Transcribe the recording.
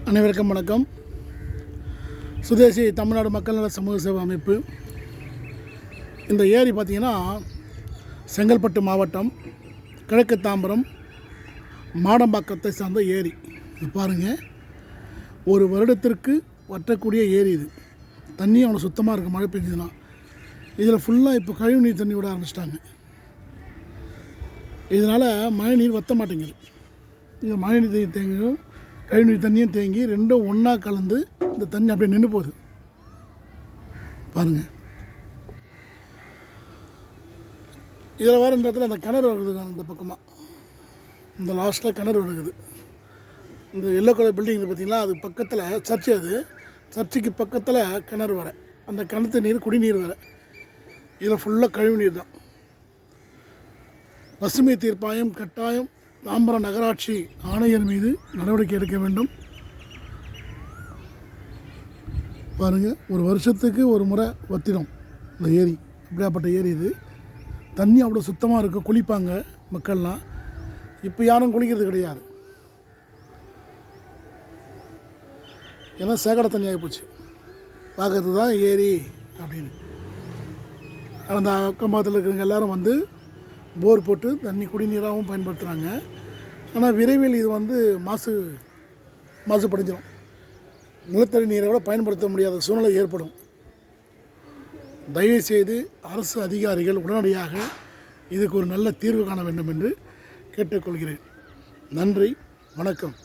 அனைவருக்கும் வணக்கம். சுதேசி தமிழ்நாடு மக்கள் நல சமூக சேவை அமைப்பு. இந்த ஏரி பார்த்திங்கன்னா செங்கல்பட்டு மாவட்டம் கிழக்கு தாம்பரம் மாடம்பாக்கத்தை சார்ந்த ஏரி. இது பாருங்கள், ஒரு வருடத்திற்கு வற்றக்கூடிய ஏரி. இது தண்ணியும் அவ்வளோ சுத்தமாக இருக்குது. மழை பெஞ்சதுன்னா இதில் ஃபுல்லாக இப்போ கழிவு நீர் தண்ணி விட ஆரம்பிச்சிட்டாங்க. இதனால் மழை நீர் வற்ற மாட்டேங்குது. இங்கே மழை நீர் தேங்கியும் கழிவுநீர் தண்ணியும் தேங்கி ரெண்டும் ஒன்றா கலந்து இந்த தண்ணி அப்படியே நின்று போகுது. பாருங்கள், இதில் வேறு இந்த இடத்துல அந்த கிணறு வருது. இந்த பக்கமாக இந்த லாஸ்ட்டில் கிணறு வருகுது. இந்த எல்லோ கலர் பில்டிங் பார்த்திங்களா, அது பக்கத்தில் சர்ச்சு. அது சர்ச்சுக்கு பக்கத்தில் கிணறு வர, அந்த கிணத்து நீர் குடிநீர் வர. இதில் ஃபுல்லாக கழிவு நீர் தான். பசுமை தீர்ப்பாயம் கட்டாயம் தாம்பரம் நகராட்சி ஆணையர் மீது நடவடிக்கை எடுக்க வேண்டும். பாருங்கள், ஒரு வருஷத்துக்கு ஒரு முறை வத்திடும் இந்த ஏரி. அப்படியாப்பட்ட ஏரி இது. தண்ணி அவ்வளோ சுத்தமாக இருக்கும். குளிப்பாங்க மக்கள்லாம். இப்போ யாரும் குளிக்கிறது கிடையாது. ஏன்னா சேகட தண்ணி ஆகிப்போச்சு. பார்க்கறது தான் ஏரி அப்படின்னு. அந்த அக்கம் பக்கத்தில் இருக்கிறவங்க எல்லோரும் வந்து போர் போட்டு தண்ணி குடிநீராகவும் பயன்படுத்துகிறாங்க. ஆனால் விரைவில் இது மாசுபடிஞ்சிடும். நிலத்தடி நீரை விட பயன்படுத்த முடியாத சூழ்நிலை ஏற்படும். தயவுசெய்து அரசு அதிகாரிகள் உடனடியாக இதுக்கு ஒரு நல்ல தீர்வு காண வேண்டும் என்று கேட்டுக்கொள்கிறேன். நன்றி, வணக்கம்.